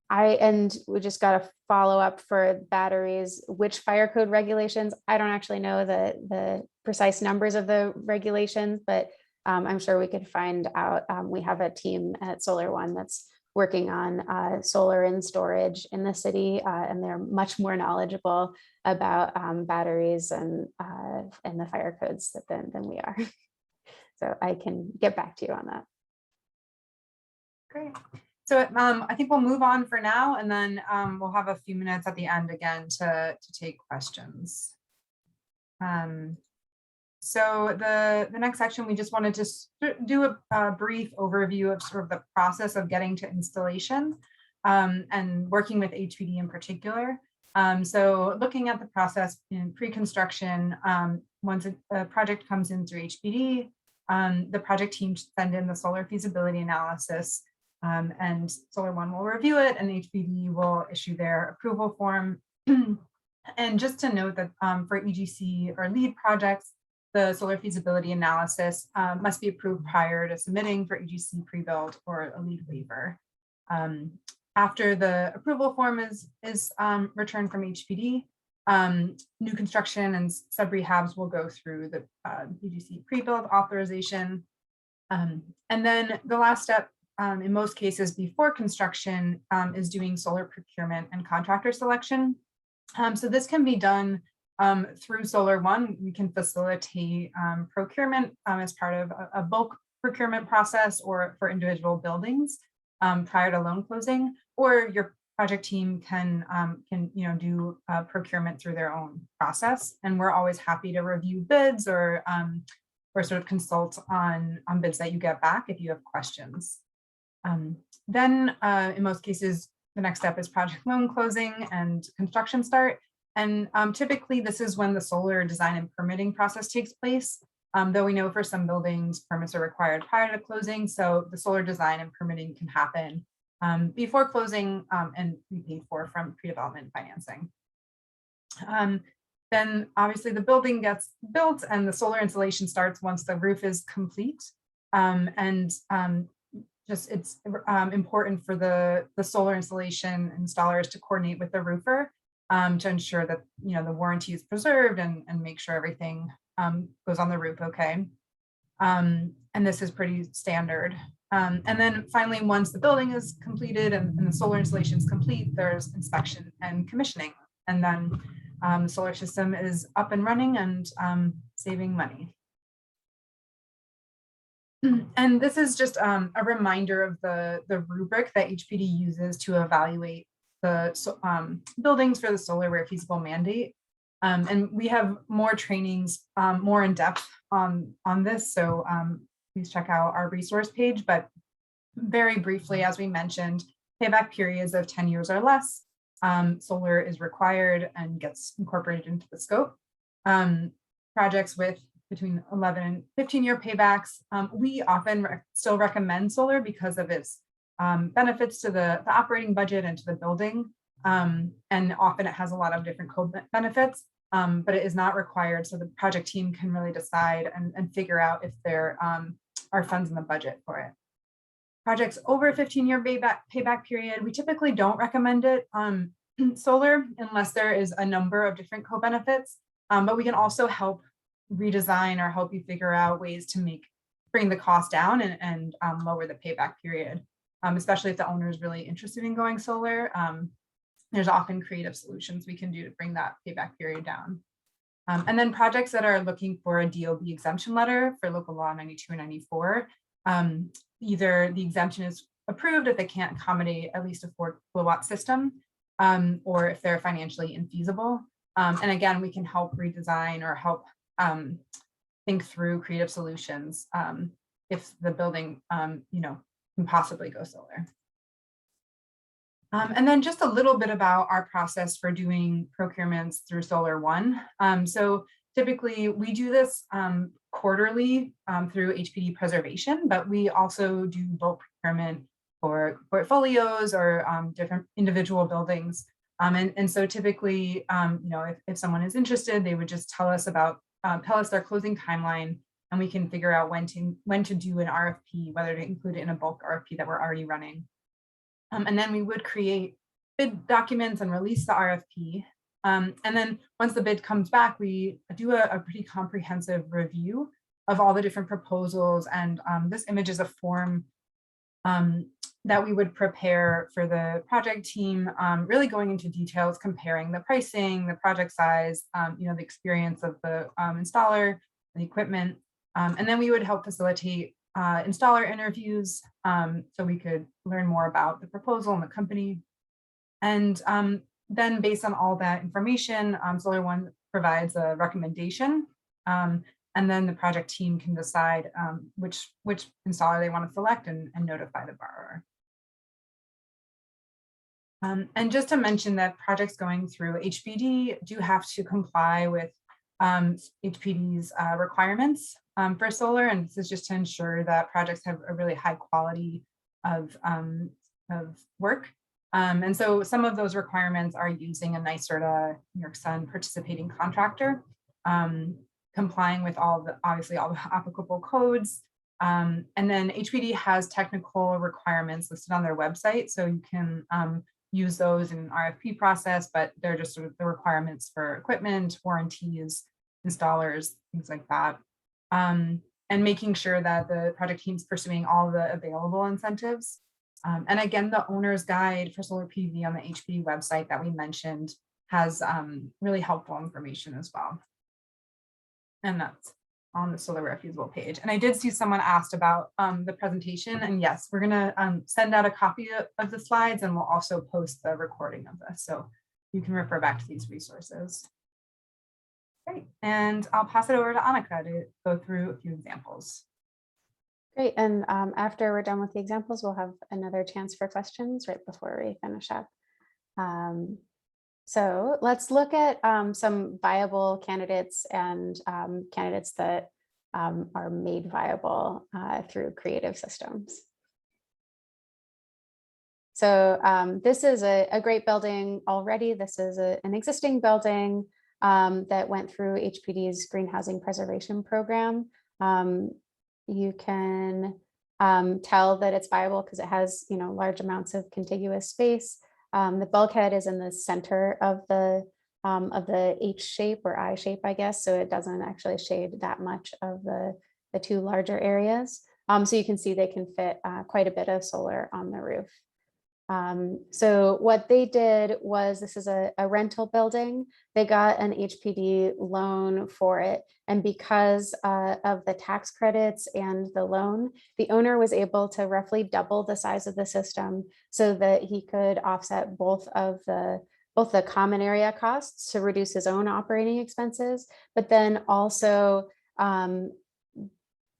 And we just got a follow up for batteries, which fire code regulations. I don't actually know the precise numbers of the regulations, but I'm sure we could find out. We have a team at Solar One that's working on solar and storage in the city, and they're much more knowledgeable about batteries and the fire codes than we are. So I can get back to you on that. Great. So I think we'll move on for now, and then we'll have a few minutes at the end again to take questions. So the next section, we just wanted to do a brief overview of sort of the process of getting to installation and working with HPD in particular. So looking at the process in pre-construction, once a project comes in through HPD, the project team send in the solar feasibility analysis, and Solar One will review it, and HPD will issue their approval form. And just to note that for EGC or LEED projects, the solar feasibility analysis must be approved prior to submitting for EGC pre-build or a LEED waiver. After the approval form is returned from HPD, new construction and sub-rehabs will go through the EGC pre-build authorization. And then the last step, in most cases before construction, is doing solar procurement and contractor selection. So this can be done through Solar One. We can facilitate procurement as part of a bulk procurement process or for individual buildings prior to loan closing, or your project team can do procurement through their own process. And we're always happy to review bids or sort of consult on bids that you get back if you have questions. Then in most cases, the next step is project loan closing and construction start. And typically this is when the solar design and permitting process takes place, though we know for some buildings permits are required prior to closing. So the solar design and permitting can happen before closing and be paid for from pre-development financing. Then obviously the building gets built and the solar installation starts once the roof is complete. Just it's important for the solar installation installers to coordinate with the roofer to ensure that the warranty is preserved and make sure everything goes on the roof okay. And this is pretty standard. And then finally, once the building is completed and the solar installation is complete, there's inspection and commissioning. And then the solar system is up and running and saving money. And this is just a reminder of the rubric that HPD uses to evaluate the buildings for the solar where feasible mandate. And we have more trainings more in depth on this. So please check out our resource page. But very briefly, as we mentioned, payback periods of 10 years or less, solar is required and gets incorporated into the scope. Projects with between 11 and 15-year paybacks, we often still recommend solar because of its benefits to the operating budget and to the building. And often it has a lot of different co-benefits, but it is not required. So the project team can really decide and figure out if there are funds in the budget for it. Projects over a 15-year payback period, we typically don't recommend it solar unless there is a number of different co-benefits, but we can also help redesign or help you figure out ways to bring the cost down and lower the payback period, especially if the owner is really interested in going solar. there's often creative solutions we can do to bring that payback period down. And then projects that are looking for a DOB exemption letter for local law 92 or 94, either the exemption is approved if they can't accommodate at least a 4 kilowatt system, or if they're financially infeasible. And again, we can help redesign or help think through creative solutions if the building, can possibly go solar. And then just a little bit about our process for doing procurements through Solar One. So typically we do this quarterly through HPD preservation, but we also do bulk procurement for portfolios or different individual buildings. And so typically, if someone is interested, they would just tell us their closing timeline, and we can figure out when to do an RFP, whether to include it in a bulk RFP that we're already running. And then we would create bid documents and release the RFP. And then once the bid comes back, we do a pretty comprehensive review of all the different proposals. And this image is a form that we would prepare for the project team, really going into details, comparing the pricing, the project size, the experience of the installer, the equipment. And then we would help facilitate installer interviews, so we could learn more about the proposal and the company. And then based on all that information, Solar One provides a recommendation, and then the project team can decide which installer they want to select and notify the borrower. And just to mention that projects going through HPD do have to comply with HPD's requirements for solar, and this is just to ensure that projects have a really high quality of work. And so some of those requirements are using a NYSERDA New York Sun participating contractor, complying with obviously all the applicable codes. And then HPD has technical requirements listed on their website, so you can use those in an RFP process, but they're just sort of the requirements for equipment, warranties, installers, things like that. And making sure that the project team's pursuing all the available incentives. And again, the owner's guide for solar PV on the HPD website that we mentioned has really helpful information as well. And that's on the Solar Where Feasible page. And I did see someone asked about the presentation, and yes, we're gonna send out a copy of the slides, and we'll also post the recording of this, so you can refer back to these resources. Great, and I'll pass it over to Annika to go through a few examples. Great, and after we're done with the examples, we'll have another chance for questions right before we finish up. So let's look at some viable candidates and candidates that are made viable through creative systems. So this is a great building already. This is an existing building that went through HPD's Green Housing Preservation Program. You can tell that it's viable because it has, large amounts of contiguous space. The bulkhead is in the center of the H shape or I shape, I guess, so it doesn't actually shade that much of the two larger areas. So you can see they can fit quite a bit of solar on the roof. So what they did was, this is a rental building. They got an HPD loan for it. And because of the tax credits and the loan, the owner was able to roughly double the size of the system so that he could offset both the common area costs to reduce his own operating expenses, but then also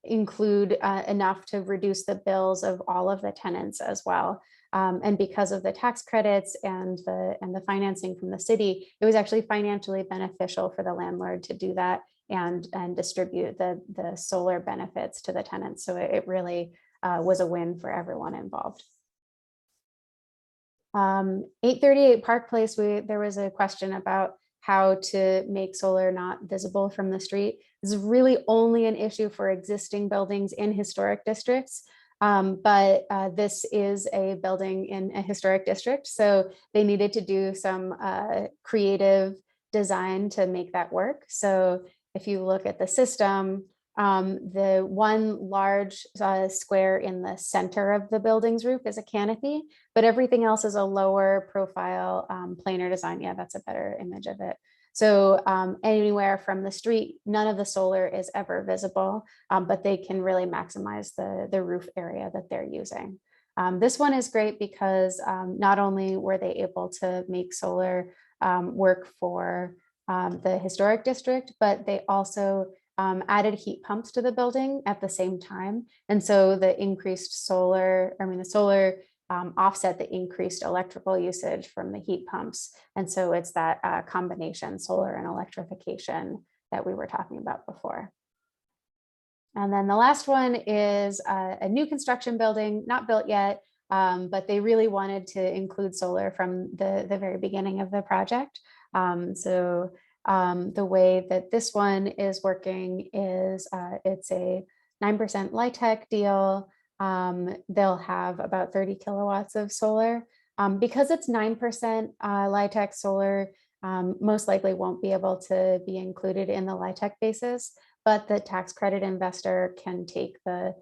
include enough to reduce the bills of all of the tenants as well. And because of the tax credits and the financing from the city, it was actually financially beneficial for the landlord to do that and distribute the solar benefits to the tenants. So it really was a win for everyone involved. 838 Park Place, there was a question about how to make solar not visible from the street. This is really only an issue for existing buildings in historic districts. But this is a building in a historic district, so they needed to do some creative design to make that work. So if you look at the system, The one large square in the center of the building's roof is a canopy, but everything else is a lower profile planar design. Yeah, that's a better image of it. So anywhere from the street, none of the solar is ever visible, but they can really maximize the roof area that they're using. This one is great because not only were they able to make solar work for the historic district, but they also added heat pumps to the building at the same time. And so the increased solar, the solar offset the increased electrical usage from the heat pumps. And so it's that combination, solar and electrification, that we were talking about before. And then the last one is a new construction building, not built yet, but they really wanted to include solar from the very beginning of the project. The way that this one is working is it's a 9% LIHTC deal. They'll have about 30 kilowatts of solar. Because it's 9% LIHTC solar, most likely won't be able to be included in the LIHTC basis, but the tax credit investor can take the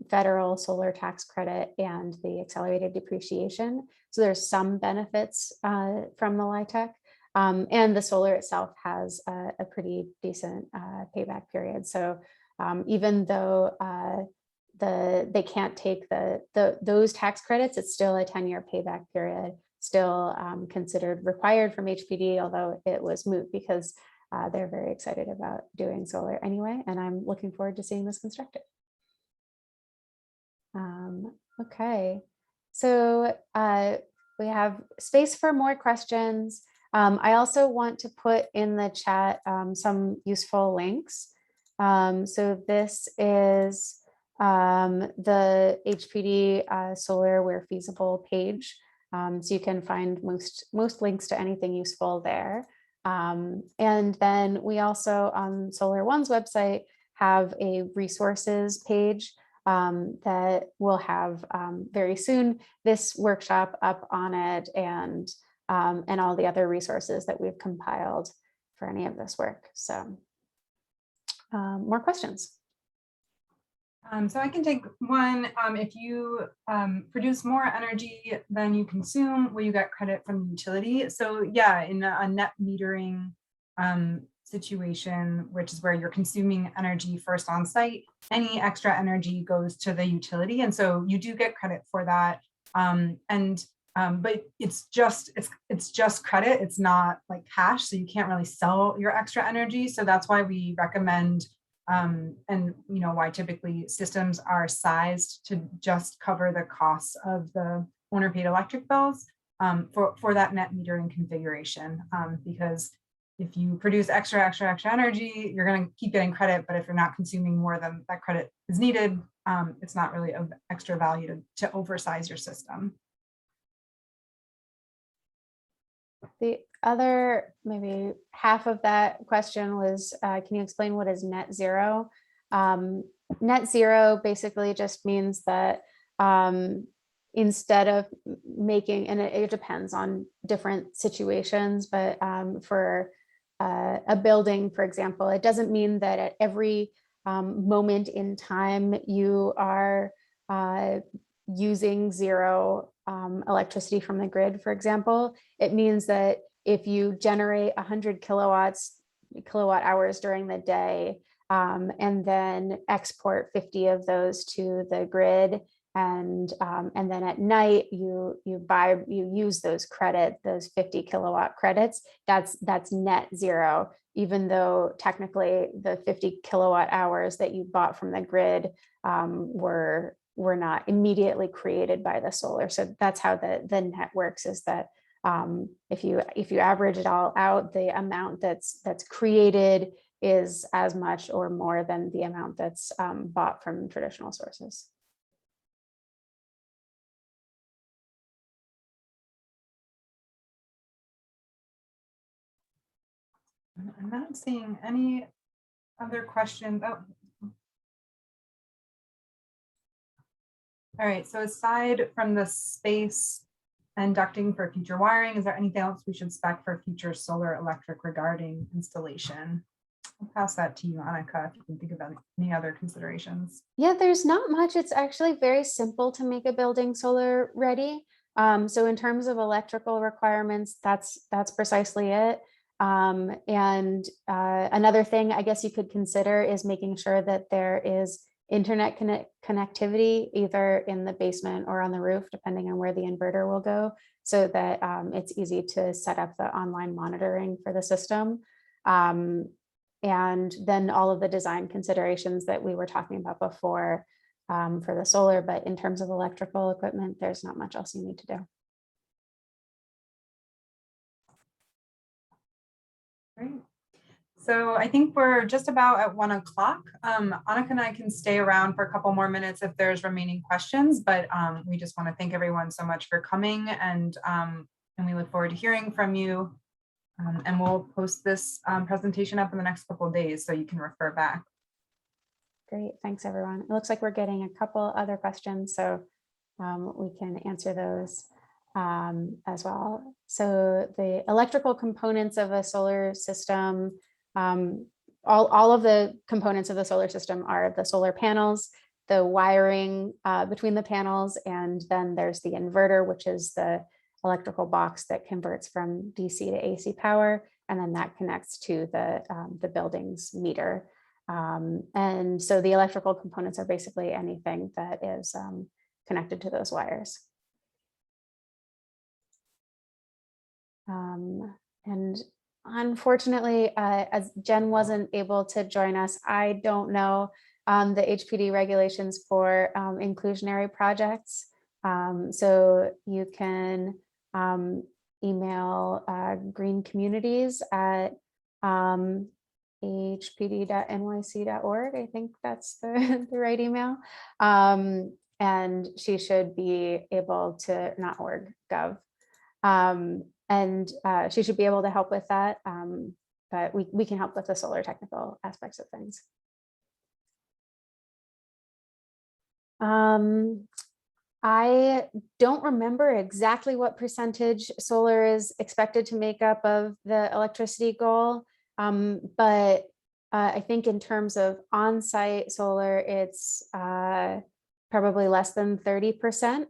federal solar tax credit and the accelerated depreciation. So there's some benefits from the LIHTC. And the solar itself has a pretty decent payback period. So even though they can't take those tax credits, it's still a 10-year payback period, still considered required from HPD, although it was moot because they're very excited about doing solar anyway, and I'm looking forward to seeing this constructed. Okay, so we have space for more questions. I also want to put in the chat some useful links. So this is the HPD solar where feasible page. So you can find most links to anything useful there. And then we also on Solar One's website have a resources page that will have very soon this workshop up on it, and all the other resources that we've compiled for any of this work. So more questions. So I can take one. If you produce more energy than you consume, will you get credit from the utility? So yeah, in a net metering situation, which is where you're consuming energy first on site, any extra energy goes to the utility. And so you do get credit for that. But it's just credit. It's not like cash. So you can't really sell your extra energy. So that's why we recommend and why typically systems are sized to just cover the costs of the owner paid electric bills for that net metering configuration. Because if you produce extra energy, you're going to keep getting credit, but if you're not consuming more than that credit is needed, it's not really of extra value to oversize your system. The other maybe half of that question was, can you explain what is net zero? Net zero basically just means that instead of making, and it depends on different situations, but for a building, for example, it doesn't mean that at every moment in time you are using zero electricity from the grid, for example. It means that if you generate 100 kilowatt hours during the day, and then export 50 of those to the grid, and then at night you use those credit, those 50 kilowatt credits, that's net zero, even though technically the 50 kilowatt hours that you bought from the grid were not immediately created by the solar. So that's how the net works, is that if you average it all out, the amount that's created is as much or more than the amount that's bought from traditional sources. I'm not seeing any other questions. Oh. All right, so aside from the space and ducting for future wiring, is there anything else we should spec for future solar electric regarding installation? I'll pass that to you, Annika, if you can think about any other considerations. Yeah, there's not much. It's actually very simple to make a building solar ready. So in terms of electrical requirements, that's precisely it. And another thing I guess you could consider is making sure that there is internet connectivity either in the basement or on the roof, depending on where the inverter will go, so that it's easy to set up the online monitoring for the system. And then all of the design considerations that we were talking about before for the solar, but in terms of electrical equipment, there's not much else you need to do. Great. So I think we're just about at 1 o'clock. Annika and I can stay around for a couple more minutes if there's remaining questions, but we just want to thank everyone so much for coming, and we look forward to hearing from you. And we'll post this presentation up in the next couple of days so you can refer back. Great, thanks everyone. It looks like we're getting a couple other questions, so we can answer those as well. So the electrical components of a solar system, all of the components of the solar system are the solar panels, the wiring between the panels, and then there's the inverter, which is the electrical box that converts from DC to AC power, and then that connects to the building's meter. And so the electrical components are basically anything that is connected to those wires. And unfortunately, as Jen wasn't able to join us, I don't know the HPD regulations for inclusionary projects. So you can email Green Communities at hpd.nyc.org. I think that's the right email. And she should be able to, not org, gov. And she should be able to help with that. But we can help with the solar technical aspects of things. I don't remember exactly what percentage solar is expected to make up of the electricity goal. But I think in terms of on-site solar, it's probably less than 30%.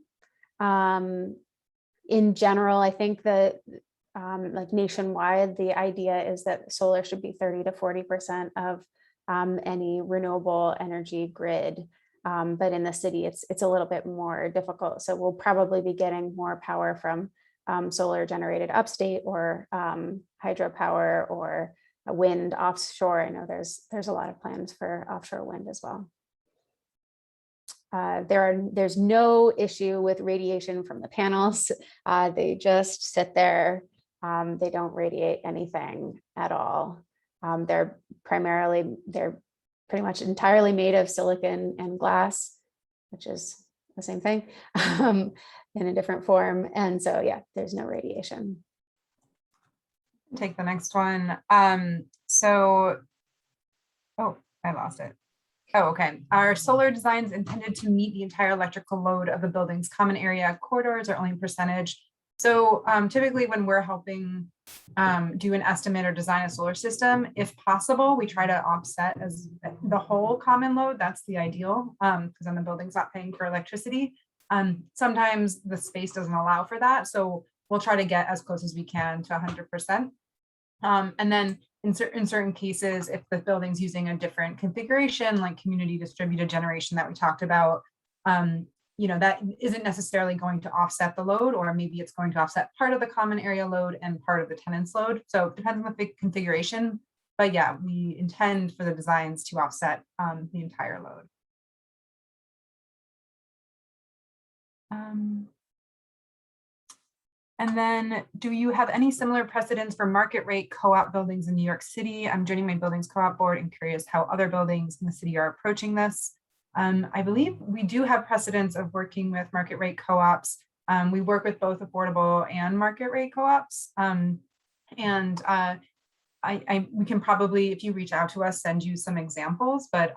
In general, I think that like nationwide, the idea is that solar should be 30 to 40% of any renewable energy grid. But in the city, it's a little bit more difficult. So we'll probably be getting more power from solar generated upstate, or hydropower, or wind offshore. I know there's a lot of plans for offshore wind as well. There's no issue with radiation from the panels. They just sit there. They don't radiate anything at all. They're pretty much entirely made of silicon and glass, which is the same thing in a different form. And so, yeah, there's no radiation. Take the next one. Oh, I lost it. Oh, okay. Are solar designs intended to meet the entire electrical load of the building's common area corridors, or only a percentage? So typically when we're helping do an estimate or design a solar system, if possible, we try to offset as the whole common load. That's the ideal, because then the building's not paying for electricity. Sometimes the space doesn't allow for that. So we'll try to get as close as we can to 100%. And then in certain cases, if the building's using a different configuration, like community distributed generation that we talked about, that isn't necessarily going to offset the load, or maybe it's going to offset part of the common area load and part of the tenant's load. So it depends on the configuration, but yeah, we intend for the designs to offset the entire load. And then, do you have any similar precedents for market rate co-op buildings in New York City? I'm joining my buildings co-op board and curious how other buildings in the city are approaching this. I believe we do have precedents of working with market rate co-ops. We work with both affordable and market rate co-ops. We can probably, if you reach out to us, send you some examples, but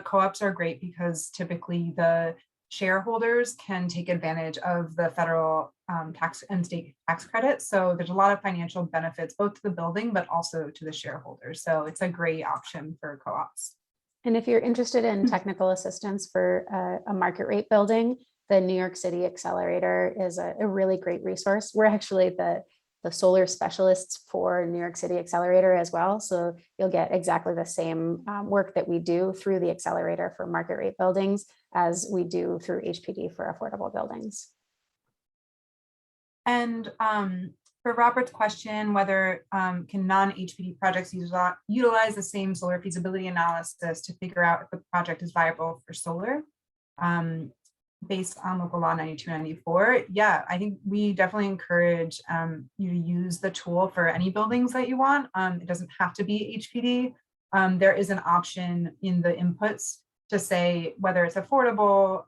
co-ops are great because typically the shareholders can take advantage of the federal tax and state tax credits. So there's a lot of financial benefits, both to the building, but also to the shareholders. So it's a great option for co-ops. And if you're interested in technical assistance for a market rate building, the New York City Accelerator is a really great resource. We're actually the solar specialists for New York City Accelerator as well. So you'll get exactly the same work that we do through the accelerator for market rate buildings as we do through HPD for affordable buildings. And for Robert's question, whether can non-HPD projects utilize the same solar feasibility analysis to figure out if the project is viable for solar based on local law 9294. Yeah, I think we definitely encourage you to use the tool for any buildings that you want. It doesn't have to be HPD. There is an option in the inputs to say whether it's affordable,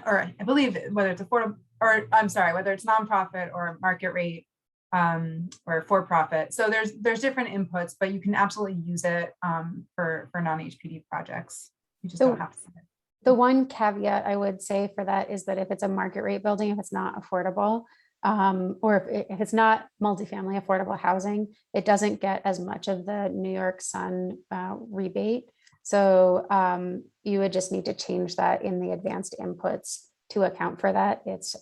or I believe whether it's affordable, or I'm sorry, whether it's nonprofit or market rate or for profit. So there's different inputs, but you can absolutely use it for non-HPD projects. You just don't have to. The one caveat I would say for that is that if it's a market rate building, if it's not affordable, or if it's not multifamily affordable housing, it doesn't get as much of the New York Sun rebate. So you would just need to change that in the advanced inputs to account for that. It's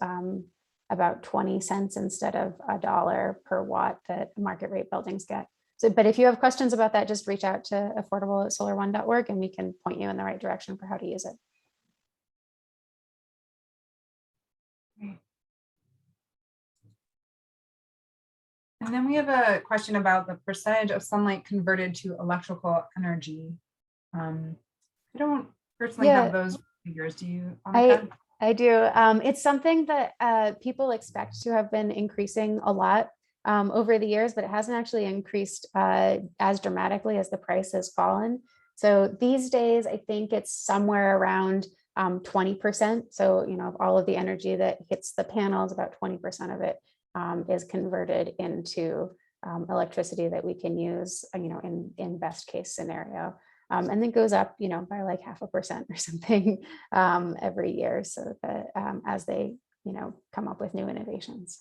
about 20 cents instead of $1 per watt that market rate buildings get. So, but if you have questions about that, just reach out to affordable@solar1.org and we can point you in the right direction for how to use it. And then we have a question about the percentage of sunlight converted to electrical energy. I don't personally have those figures. Do you? I do. It's something that people expect to have been increasing a lot over the years, but it hasn't actually increased as dramatically as the price has fallen. So these days, I think it's somewhere around 20%. So, you know, of all of the energy that hits the panels, about 20% of it is converted into electricity that we can use, you know, in best case scenario. And then goes up, you know, by like 0.5% or something every year. So that as they, you know, come up with new innovations.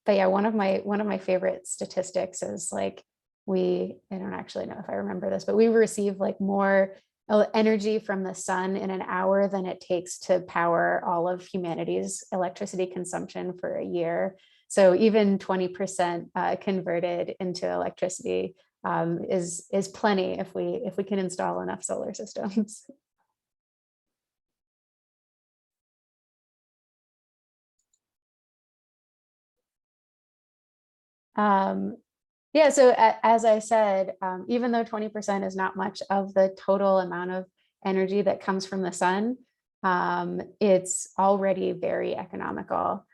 But yeah, one of my favorite statistics is like I don't actually know if I remember this, but we receive like more energy from the sun in an hour than it takes to power all of humanity's electricity consumption for a year. So even 20% converted into electricity is plenty if we can install enough solar systems. Yeah, so as I said, even though 20% is not much of the total amount of energy that comes from the sun, it's already very economical.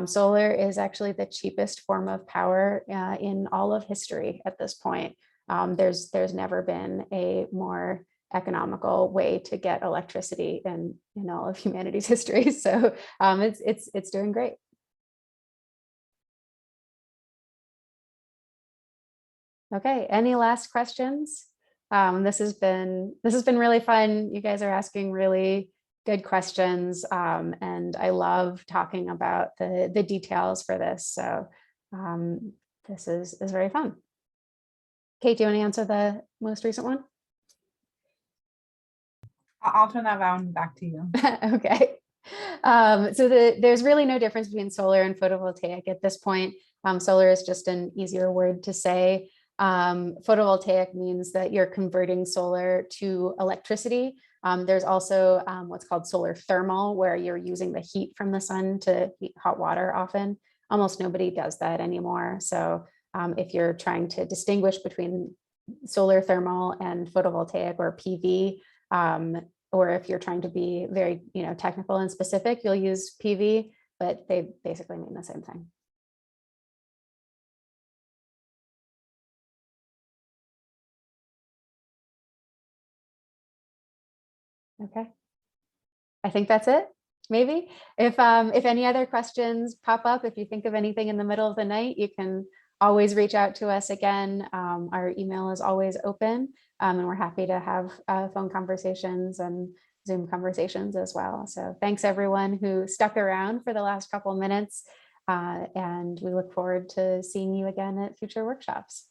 Solar is actually the cheapest form of power in all of history at this point. There's never been a more economical way to get electricity in all of humanity's history. So it's doing great. Okay, any last questions? This has been really fun. You guys are asking really good questions, and I love talking about the details for this. So this is very fun. Kate, do you want to answer the most recent one? I'll turn that round back to you. Okay. So there's really no difference between solar and photovoltaic at this point. Solar is just an easier word to say. Photovoltaic means that you're converting solar to electricity. There's also what's called solar thermal, where you're using the heat from the sun to heat hot water often. Almost nobody does that anymore. So if you're trying to distinguish between solar thermal and photovoltaic or PV, or if you're trying to be very technical and specific, you'll use PV, but they basically mean the same thing. Okay. I think that's it. Maybe if any other questions pop up, if you think of anything in the middle of the night, you can always reach out to us again. Our email is always open. And we're happy to have phone conversations and Zoom conversations as well. So thanks everyone who stuck around for the last couple minutes. And we look forward to seeing you again at future workshops.